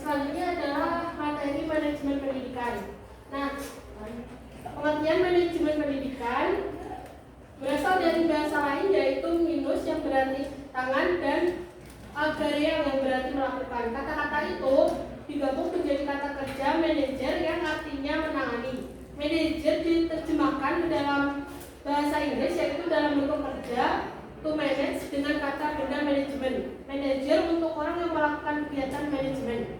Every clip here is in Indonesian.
Selanjutnya adalah materi manajemen pendidikan. Nah, pengertian manajemen pendidikan berasal dari bahasa lain yaitu minus yang berarti tangan dan agraria yang berarti melakukan. Kata-kata itu digabung menjadi kata kerja manajer yang artinya menangani. Manajer diterjemahkan ke dalam bahasa Inggris yaitu dalam bentuk kerja to manage dengan kata benda manajemen. Manajer untuk orang yang melakukan kegiatan manajemen.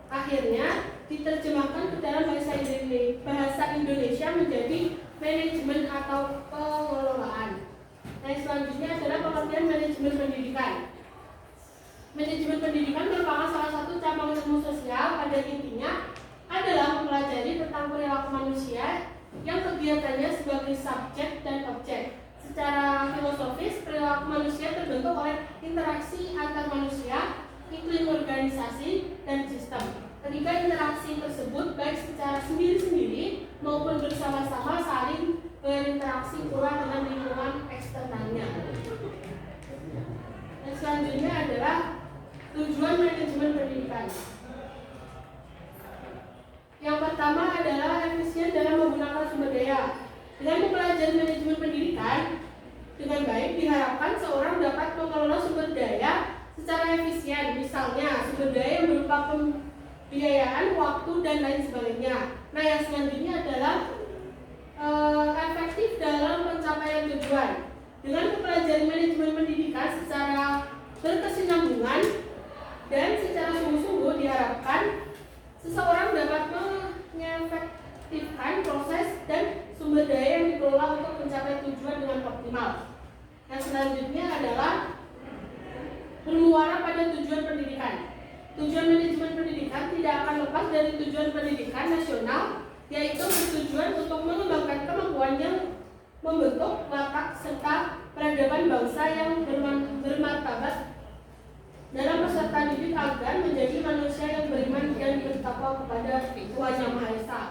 Akhirnya diterjemahkan ke dalam bahasa Indonesia menjadi manajemen atau pengelolaan. Nah, selanjutnya adalah pengertian manajemen pendidikan. Manajemen pendidikan merupakan salah satu cabang ilmu sosial. Pada intinya adalah mempelajari tentang perilaku manusia yang kegiatannya sebagai subjek dan objek. Secara filosofis, perilaku manusia terbentuk oleh interaksi antar manusia, iklim organisasi, dan sistem. Ketika interaksi tersebut baik secara sendiri-sendiri maupun bersama-sama saling berinteraksi pula dengan lingkungan eksternalnya. Dan selanjutnya adalah tujuan manajemen pendidikan. Yang pertama adalah efisien dalam menggunakan sumber daya. Dengan mempelajari manajemen pendidikan dengan baik, diharapkan seorang dapat mengelola sumber daya secara efisien, misalnya sumber daya yang berupa pembiayaan, waktu, dan lain sebagainya. Nah, yang selanjutnya adalah efektif dalam pencapaian tujuan. Dengan mempelajari manajemen pendidikan secara berkesinambungan dan secara sungguh-sungguh, diharapkan seseorang dapat mengefektifkan proses dan sumber daya yang dikelola untuk mencapai tujuan dengan optimal. Yang selanjutnya adalah bermuara pada tujuan pendidikan. Tujuan manajemen pendidikan tidak akan lepas dari tujuan pendidikan nasional, yaitu bertujuan untuk mengembangkan kemampuan yang membentuk watak serta peradaban bangsa yang bermartabat dalam peserta didik agar menjadi manusia yang beriman dan bertakwa kepada Tuhan Yang Maha Esa.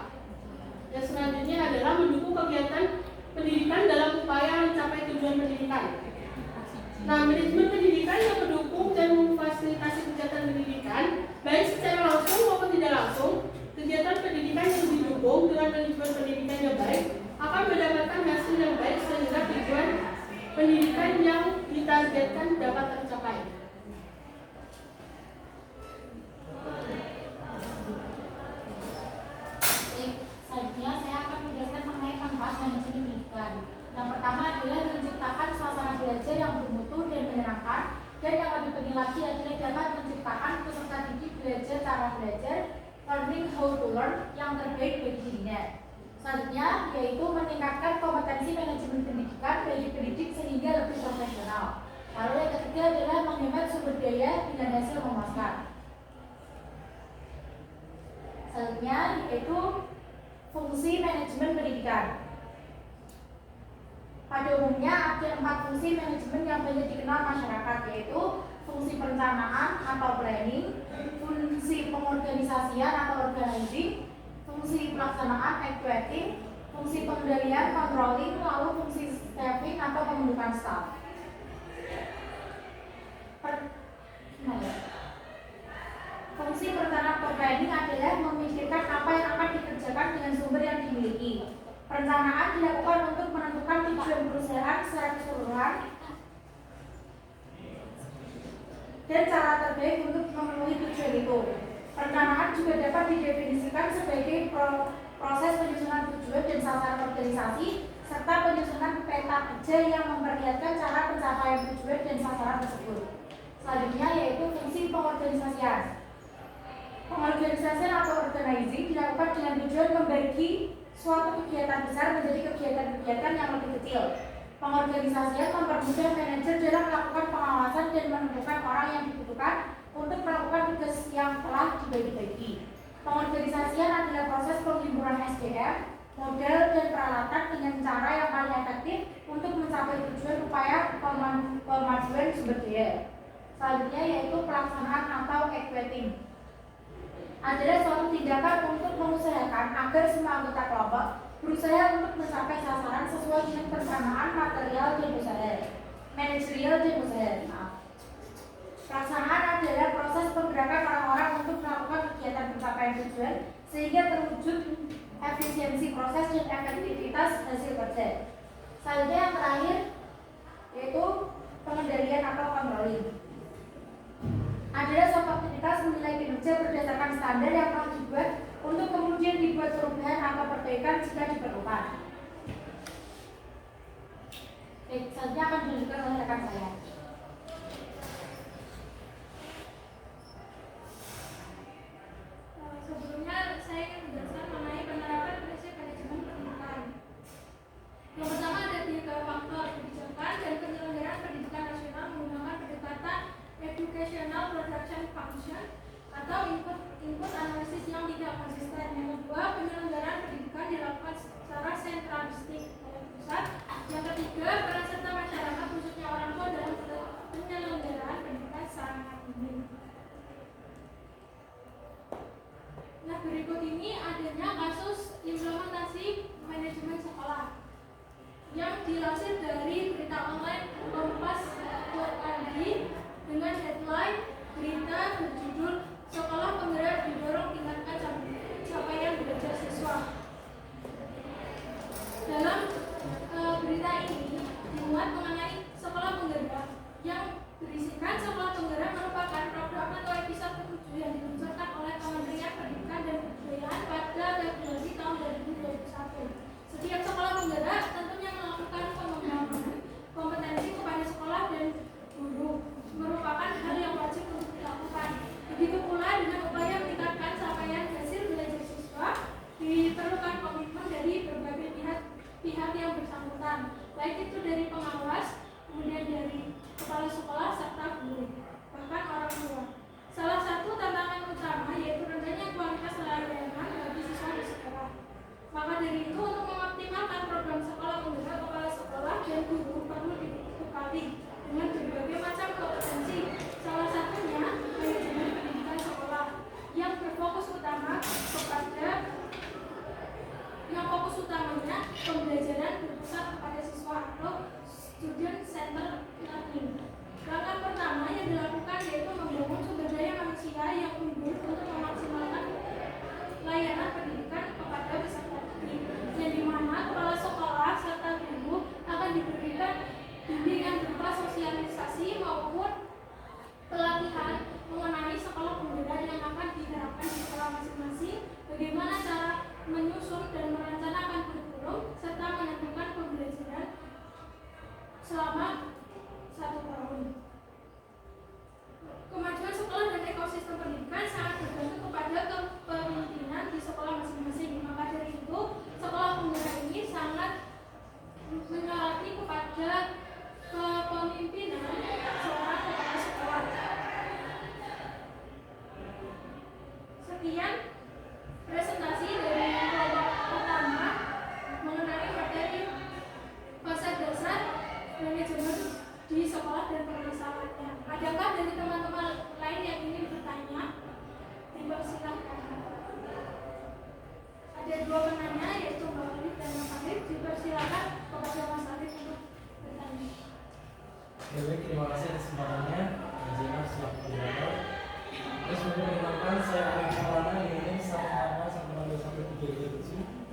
Yang selanjutnya adalah mendukung kegiatan pendidikan dalam upaya mencapai tujuan pendidikan. Nah, manajemen pendidikan yang mendukung dan memfasilitasi kegiatan pendidikan, baik secara langsung maupun tidak langsung, kegiatan pendidikan yang didukung dengan manajemen pendidikan yang baik akan mendapatkan hasil yang baik sehingga tujuan pendidikan yang ditargetkan dapat tercapai. Selanjutnya saya akan menjelaskan mengenai manfaat manajemen pendidikan. Yang pertama adalah menciptakan suasana belajar yang bermutu dan menyenangkan, dan yang lebih penting lagi adalah dapat menciptakan peserta didik belajar cara belajar, learning how to learn, yang terbaik bagi dirinya. Selanjutnya yaitu meningkatkan kompetensi manajemen pendidikan bagi pendidik sehingga lebih profesional. Lalu yang ketiga adalah menghemat sumber daya dengan hasil memuaskan. Selanjutnya yaitu fungsi manajemen pendidikan. Pada umumnya ada 4 fungsi manajemen yang banyak dikenal masyarakat, yaitu fungsi perencanaan atau planning, fungsi pengorganisasian atau organizing, fungsi pelaksanaan actuating, fungsi pengendalian controlling, lalu fungsi staffing atau pembentukan staff. Fungsi perencanaan atau planning adalah Perencanaan dilakukan untuk menentukan tujuan perusahaan secara keseluruhan dan cara terbaik untuk memenuhi tujuan itu. Perencanaan juga dapat didefinisikan sebagai proses penyusunan tujuan dan sasaran organisasi serta penyusunan peta kerja yang memperlihatkan cara pencapaian tujuan dan sasaran tersebut. Selanjutnya yaitu fungsi pengorganisasian. Pengorganisasian atau organizing dilakukan dengan tujuan membagi suatu kegiatan besar menjadi kegiatan-kegiatan yang lebih kecil. Pengorganisasian mempermudah manajer dalam melakukan pengawasan dan menentukan orang yang dibutuhkan untuk melakukan tugas yang telah dibagi-bagi. Pengorganisasian adalah proses penghiburan SDM, model dan peralatan dengan cara yang paling efektif untuk mencapai tujuan upaya pemajuan sumber daya. Selanjutnya yaitu pelaksanaan atau equating. Adalah suatu tindakan untuk mengusahakan agar semua anggota kelompok berusaha untuk mencapai sasaran sesuai dengan perencanaan material dan usaha, manajerial dan usaha. Pelaksanaan adalah proses penggerakan orang-orang untuk melakukan kegiatan pencapaian tujuan sehingga terwujud efisiensi proses dan efektivitas hasil kerja. Selanjutnya yang terakhir yaitu pengendalian atau controlling. Adalah suatu aktivitas menilai kinerja berdasarkan standar yang telah dibuat untuk kemudian dibuat perubahan atau perbaikan jika diperlukan. Selanjutnya akan dilanjutkan oleh rekan saya. Sebelumnya saya ingin menjelaskan mengenai penerapan prinsip manajemen pendidikan. Yang pertama ada 3 faktor kebijakan dan penyelenggaraan pendidikan nasional menggunakan pendekatan educational production function atau input analisis yang tidak konsisten. Yang kedua, penyelenggaraan pendidikan dilakukan secara sentralistik oleh pusat. Yang ketiga, peran serta masyarakat khususnya orang tua dalam penyelenggaraan pendidikan sangat minim. Nah, berikut ini adanya kasus implementasi manajemen sekolah yang dilansir dari berita online Kompas.id dengan headline berita berjudul Sekolah Penggerak didorong tingkatkan capaian belajar siswa. Dalam berita ini dimuat mengenai sekolah penggerak yang berisikan sekolah penggerak merupakan program atau episode ke-7 yang diluncurkan oleh Kementerian Pendidikan dan Kebudayaan pada Februari tahun 2021. Setiap sekolah penggerak tentunya melakukan pengembangan kompetensi kepada sekolah dan guru merupakan hal yang wajib untuk dilakukan. Begitu pula dengan upaya meningkatkan capaian hasil belajar siswa, diperlukan komitmen dari berbagai pihak yang bersangkutan, baik itu dari pengawas, kemudian dari kepala sekolah serta guru, bahkan orang tua. Salah satu tantangan utama yaitu rendahnya kualitas layanan bagi siswa di sekolah. Maka dari itu untuk mengoptimalkan program sekolah penggerak, kepala sekolah dan guru perlu dibekali dengan berbagai macam kompetensi. Salah satunya manajemen pendidikan sekolah yang berfokus utama fokus utamanya pembelajaran berpusat kepada siswa atau student center learning. Langkah pertama yang dilakukan yaitu membangun sumber daya manusia yang unggul untuk memaksimalkan layanan pendidikan kepada peserta didik, yang dimana kepala sekolah serta guru akan diberikan bimbingan berupa sosialisasi maupun pelatihan mengenai sekolah penggerak yang akan diterapkan di sekolah masing-masing, bagaimana cara menyusun dan merencanakan kurikulum serta menentukan pembelajaran selama 1 tahun. Kemajuan sekolah dan ekosistem pendidikan sangat bergantung kepada kepemimpinan di sekolah masing-masing. Maka dari itu, sekolah penggerak ini sangat menyoroti kepada kepemimpinan seorang kepala sekolah. Sekian presentasi dari kelompok pertama mengenai materi konsep dasar manajemen di sekolah dan permasalahannya. Adakah dari teman-teman lain yang ingin bertanya? Dipersilakan. Ada 2 penanya yaitu Mbak Alif dan Mas Alif. Dipersilakan kepada Mas Alif untuk bertanya. Baik, terima kasih atas kesempatannya. Izin selaku moderator. Terus perkenalkan saya Alif Maulana, ini 1 1 1 3 7.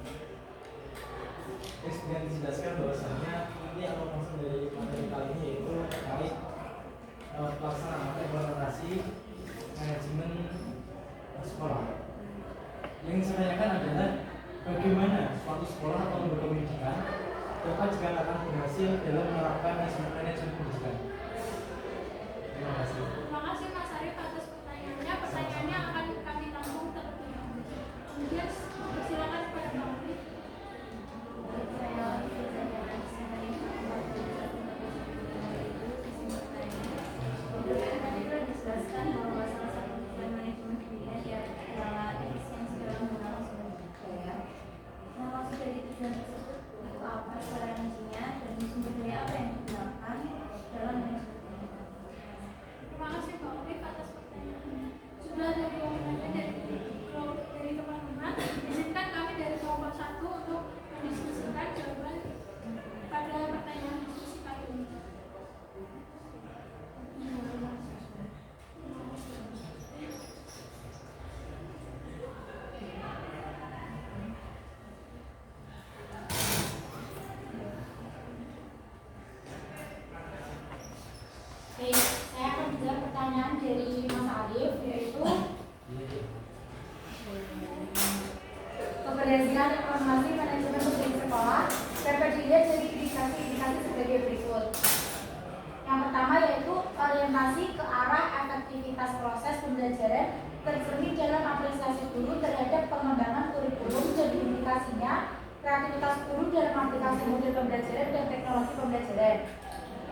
Yang saya tanyakan adalah bagaimana suatu sekolah atau lembaga pendidikan dapat dikatakan berhasil dalam menerapkan manajemen pendidikan. Terima kasih. Terima kasih Mas Arif atas pertanyaannya. Pertanyaannya akan kami tampung terlebih dahulu. Kemudian silakan kepada Pak Arif. Tadi sudah dijelaskan bahwa salah satu tujuan manajemen pendidikan adalah efisiensi dalam menggunakan sumber daya. Nah, maksud dari tujuan tersebut itu apa cara isinya dan sumber daya apa yang digunakan dalam manajemen pendidikan. Terima kasih Pak Arif atas pertanyaannya. Sudah ada jawabannya dari teman-teman. Izinkan kami dari kelompok 1 untuk mendiskusikan jawaban pada pertanyaan diskusi kali ini. Oke, saya akan menjawab pertanyaan dari Mas Arif, yaitu keberhasilan informasi manajemen pendidikan sekolah dapat dilihat dari indikasi-indikasi sebagai berikut. Yang pertama yaitu orientasi ke arah efektivitas proses pembelajaran tercermin dalam apresiasi guru terhadap pengembangan kurikulum dan indikasinya kreativitas guru dalam aplikasi model pembelajaran dan teknologi pembelajaran.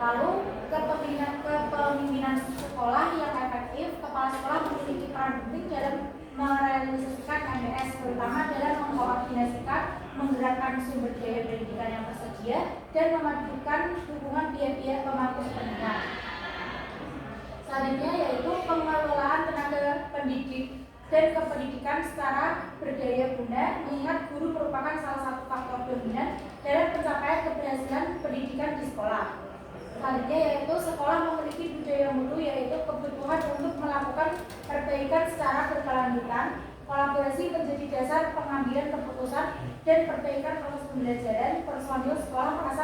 Lalu kepemimpinan sekolah yang efektif, kepala sekolah memiliki peran penting dalam merealisasikan MBS, terutama dalam mengkoordinasikan, menggerakkan sumber daya pendidikan yang tersedia dan memadukan dukungan pihak-pihak pemangku kepentingan. Selanjutnya yaitu pengelolaan tenaga pendidik dan kependidikan secara berdaya guna, mengingat guru merupakan salah satu faktor dominan dalam pencapaian keberhasilan pendidikan di sekolah. Selanjutnya yaitu sekolah memiliki budaya mutu, yaitu kebutuhan untuk melakukan perbaikan secara berkelanjutan. Kolaborasi menjadi dasar pengambilan keputusan dan perbaikan proses pembelajaran. Personil sekolah merasa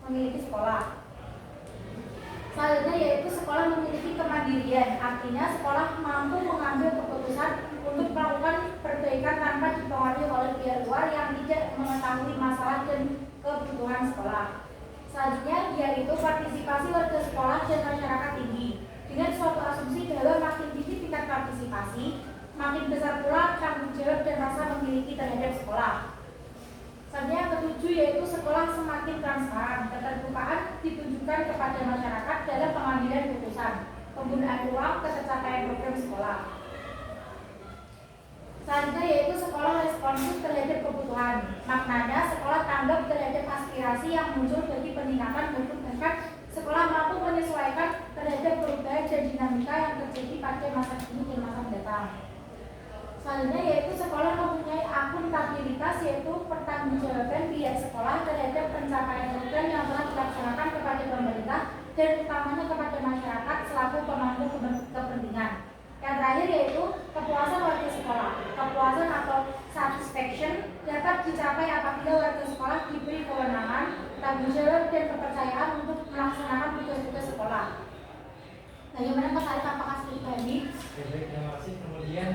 memiliki sekolah. Selanjutnya yaitu sekolah memiliki kemandirian, artinya sekolah mampu mengambil keputusan untuk melakukan perbaikan tanpa dipengaruhi oleh pihak luar yang tidak mengetahui masalah dan kebutuhan sekolah. Selanjutnya yaitu partisipasi warga sekolah dan masyarakat tinggi. Dengan suatu asumsi bahwa makin tinggi tingkat partisipasi, makin besar pula tanggung jawab dan rasa memiliki terhadap sekolah. Selanjutnya yang ketujuh yaitu sekolah semakin transparan. Keterbukaan ditunjukkan kepada masyarakat dalam pengambilan putusan, penggunaan uang, tercapaian program sekolah. Selanjutnya yaitu sekolah responsif terhadap kebutuhan. Maknanya sekolah tanggap terhadap aspirasi yang muncul bagi peningkatan mutu, bahkan sekolah mampu menyesuaikan terhadap perubahan dan dinamika yang terjadi pada masa kini dan masa mendatang. Selanjutnya yaitu sekolah mempunyai akuntabilitas, yaitu pertanggungjawaban pihak sekolah terhadap pencapaian program yang telah dilaksanakan kepada pemerintah dan utamanya kepada masyarakat selaku pemangku kepentingan. Yang terakhir yaitu kepuasan warga sekolah. Kepuasan atau satisfaction dapat dicapai apabila warga sekolah diberi kewenangan, tanggung jawab dan kepercayaan untuk melaksanakan tugas-tugas sekolah. Bagaimana Mas Arif, apakah setuju ini? Baik, terima kasih. Kemudian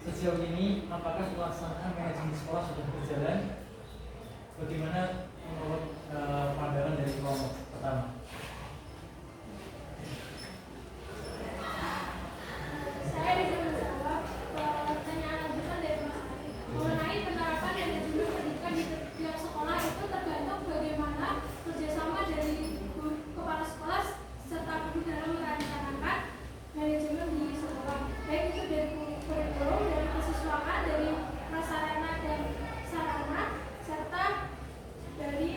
sejauh ini apakah pelaksanaan manajemen sekolah sudah berjalan? Bagaimana menurut pandangan dari kelompok pertama? Saya bisa menjawab pertanyaan lanjutan dari Mas Arif mengenai penerapan manajemen pendidikan di setiap sekolah. Itu tergantung bagaimana kerjasama dari kepala sekolah serta guru dalam merencanakan manajemen di sekolah, baik itu dari kurikulum, dari kesiswaan, dari prasarana dan sarana, serta dari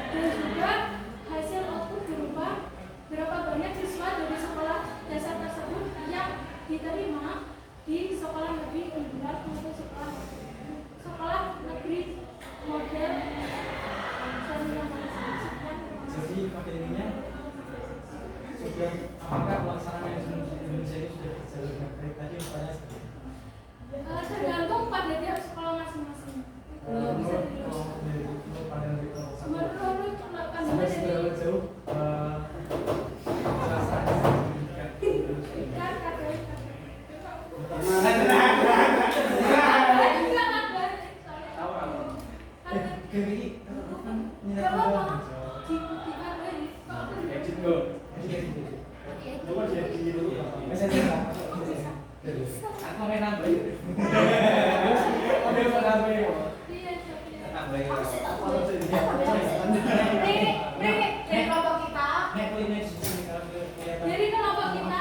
dan juga hasil output berupa berapa banyak siswa dari sekolah dasar tersebut yang diterima di sekolah negeri unggulan maupun sekolah negeri model dan yang lain. Jadi materinya sudah, apakah pelaksanaan manajemen di Indonesia ini sudah berjalan dengan baik? Tadi pertanyaan seperti itu. Tergantung pada tiap sekolah masing-masing. Menurut pandangan dari kelompok satu, Menurut sampai pandangan seberapa dari jauh pelaksanaan pendidikan di Indonesia? Ikan, KTI. Gini, kan minat Kalau juga. mau dibuktikan lagi. Coba jadi dulu. Aku main nambah. Oke, mau nambah. Iya, iya. Nambah. Dari kelompok kita, Jadi kelompok kita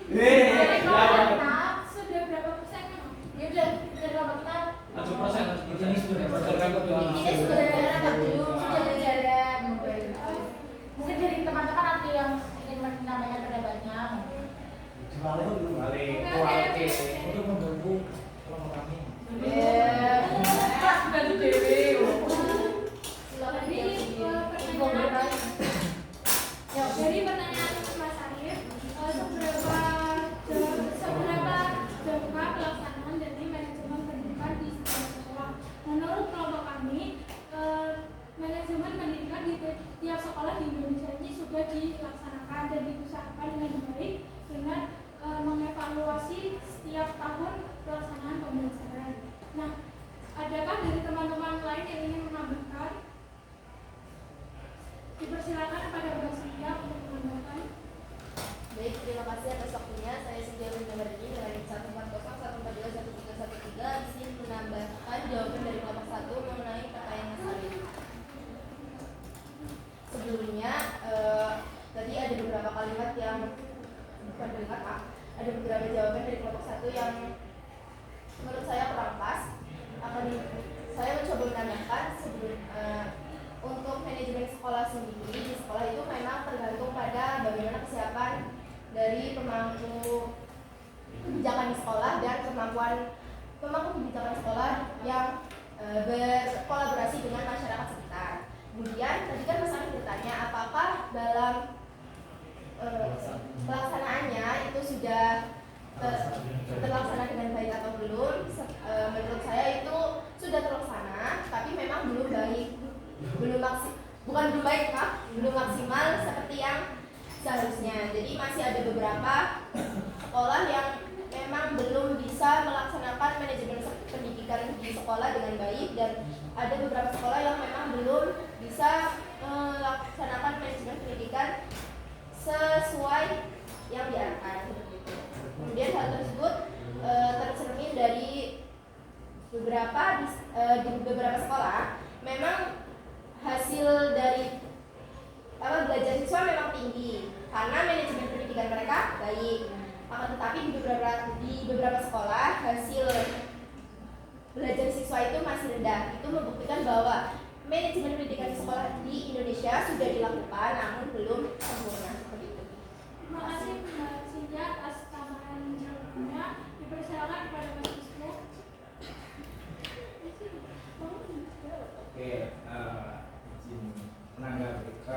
dari kelompok kita, sudah berapa persen memang? ya udah dari kelompok kita 7% ini sudah berdasarkan kebutuhan. ini sudah jalan belum sudah berjalan. Mungkin dari teman-teman ada yang ingin menyampaikan pendapatnya. Untuk membantu kelompok kami. Dari pertanyaan Mas Arif, seberapa jauhkah pelaksanaan dari manajemen pendidikan di sekolah? Menurut kelompok kami, manajemen pendidikan di tiap sekolah di Indonesia ini sudah dilaksanakan dan diusahakan dengan baik dengan mengevaluasi setiap tahun pelaksanaan pembelajaran. Nah, adakah dari teman-teman lain yang ingin menambahkan? Dipersilakan kepada Mbak Sintia untuk menambahkan. Baik, terima kasih atas waktunya. Saya Sintia Windardi dengan 14014211313 di sini menambahkan jawaban dari kelompok 1 mengenai pertanyaan Mas Arif. Sebelumnya, tadi ada beberapa kalimat yang bukan kalimat ada beberapa jawaban dari kelompok 1 yang menurut saya kurang pas. Saya mencoba menambahkan untuk manajemen sekolah sendiri, di sekolah itu memang tergantung pada bagaimana kesiapan dari pemangku kebijakan di sekolah dan kemampu kebijakan sekolah yang berkolaborasi dengan masyarakat sekitar. Kemudian tadi kan Mas Arif bertanya apakah dalam pelaksanaannya itu sudah terlaksana dengan baik atau belum. Menurut saya itu sudah terlaksana, tapi memang belum baik, belum maksimal seperti yang seharusnya. Jadi masih ada beberapa sekolah yang memang belum bisa melaksanakan manajemen pendidikan di sekolah dengan baik, dan ada beberapa sekolah yang memang belum bisa melaksanakan manajemen pendidikan sesuai yang diarahkan. Kemudian hal tersebut tercermin dari di beberapa sekolah memang hasil dari belajar siswa memang tinggi karena manajemen pendidikan mereka baik. Akan tetapi di beberapa sekolah hasil belajar siswa itu masih rendah. Itu membuktikan bahwa manajemen pendidikan di sekolah di Indonesia sudah dilakukan namun belum sempurna seperti itu. Terima kasih Mbak Sintia atas tambahan jawabannya. Dipersilakan kepada Mas Ismo. Oke, izin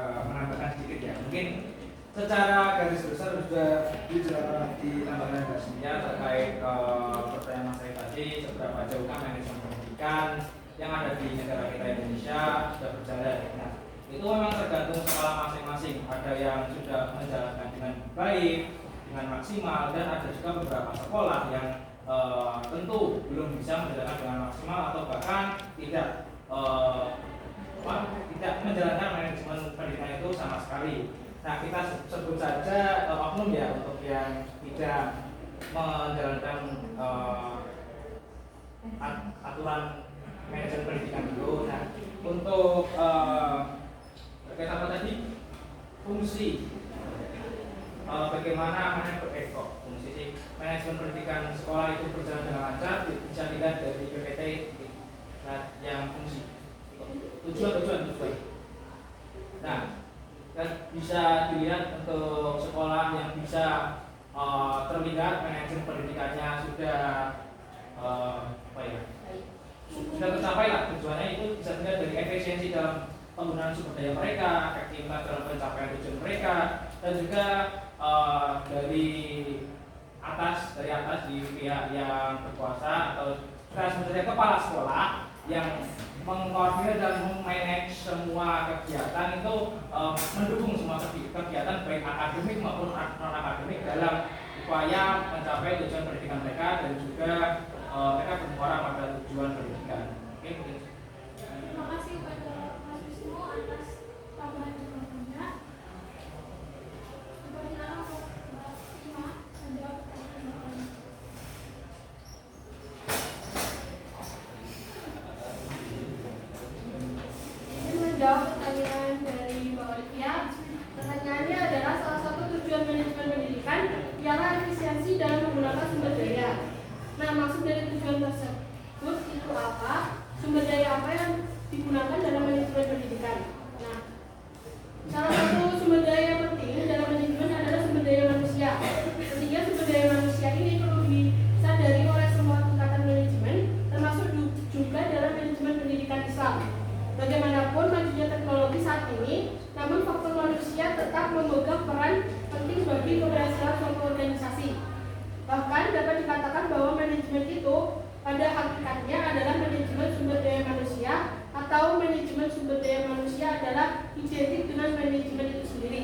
menambahkan sedikit ya. Mungkin secara garis besar sudah ditambahkan Mbak Sintia terkait pertanyaan Mas Ray tadi, seberapa jauhkah manajemen pendidikan yang ada di negara kita Indonesia sudah berjalan. Nah, itu memang tergantung skala masing-masing. Ada yang sudah menjalankan dengan baik, dengan maksimal, dan ada juga beberapa sekolah yang tentu belum bisa menjalankan dengan maksimal atau bahkan tidak menjalankan manajemen pendidikan itu sama sekali. Nah, kita sebut saja oknum ya untuk yang tidak menjalankan aturan manajemen pendidikan dulu. Nah, untuk terkait apa tadi? Fungsi bagaimana fungsi manajemen pendidikan sekolah itu berjalan dengan lancar bisa dilihat dari PPT Nah, yang fungsi tujuan. Nah, kan bisa dilihat untuk sekolah yang bisa terlihat manajemen pendidikannya sudah sudah tercapai lah tujuannya. Itu bisa dilihat dari efisiensi dalam penggunaan sumber daya mereka, efektivitas dalam pencapaian tujuan mereka, dan juga dari atas di pihak yang berkuasa atau sebenarnya kepala sekolah yang mengkoordinir dan memanage semua kegiatan itu mendukung semua kegiatan baik akademik maupun non akademik dalam upaya mencapai tujuan pendidikan mereka dan juga mereka bermuara pada tujuan pendidikan. Oke, mungkin. Terima kasih kepada Mas Wisnu atas tambahan jawabannya. Pertanyaan untuk Mbak Ima, ada pertanyaan. Ingin menjawab pertanyaan dari Mbak Olivia. Pertanyaannya adalah salah satu tujuan manajemen pendidikan ialah efisiensi dalam menggunakan sumber daya. Nah, maksud dari tujuan tersebut itu apa? Sumber daya apa yang digunakan dalam manajemen pendidikan? Nah, salah satu sumber daya yang penting dalam manajemen adalah sumber daya manusia. Sehingga sumber daya manusia ini perlu disadari oleh semua tingkatan manajemen, termasuk juga dalam manajemen pendidikan Islam. Bagaimanapun majunya teknologi saat ini, namun faktor manusia tetap memegang peran penting bagi keberhasilan suatu organisasi. Bahkan dapat dikatakan bahwa manajemen itu pada hakikatnya adalah manajemen sumber daya manusia, atau manajemen sumber daya manusia adalah identik dengan manajemen itu sendiri.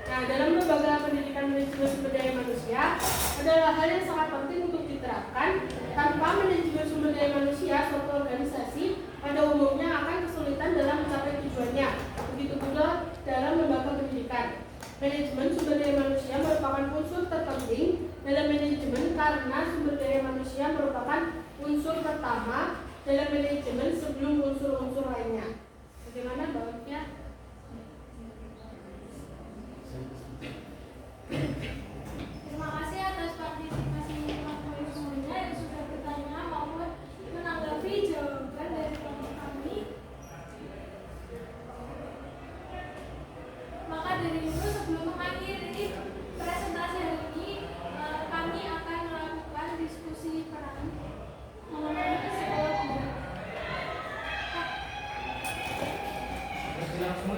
Nah, dalam lembaga pendidikan manajemen sumber daya manusia adalah hal yang sangat penting untuk diterapkan. Tanpa manajemen sumber daya manusia, suatu organisasi pada umumnya akan kesulitan dalam mencapai tujuannya. Begitu pula dalam lembaga pendidikan. Manajemen sumber daya manusia merupakan unsur terpenting dalam manajemen karena sumber daya manusia merupakan unsur pertama dalam manajemen sebelum unsur-unsur lainnya. Bagaimana Mbak Olivia? Terima kasih atas partisipasi teman-teman semuanya yang sudah bertanya maupun menanggapi jawaban dari kelompok kami. Maka dari itu sebelum mengakhiri presentasi hari ini, kami akan melakukan diskusi peran mengenai psikologi. Terus bilang semua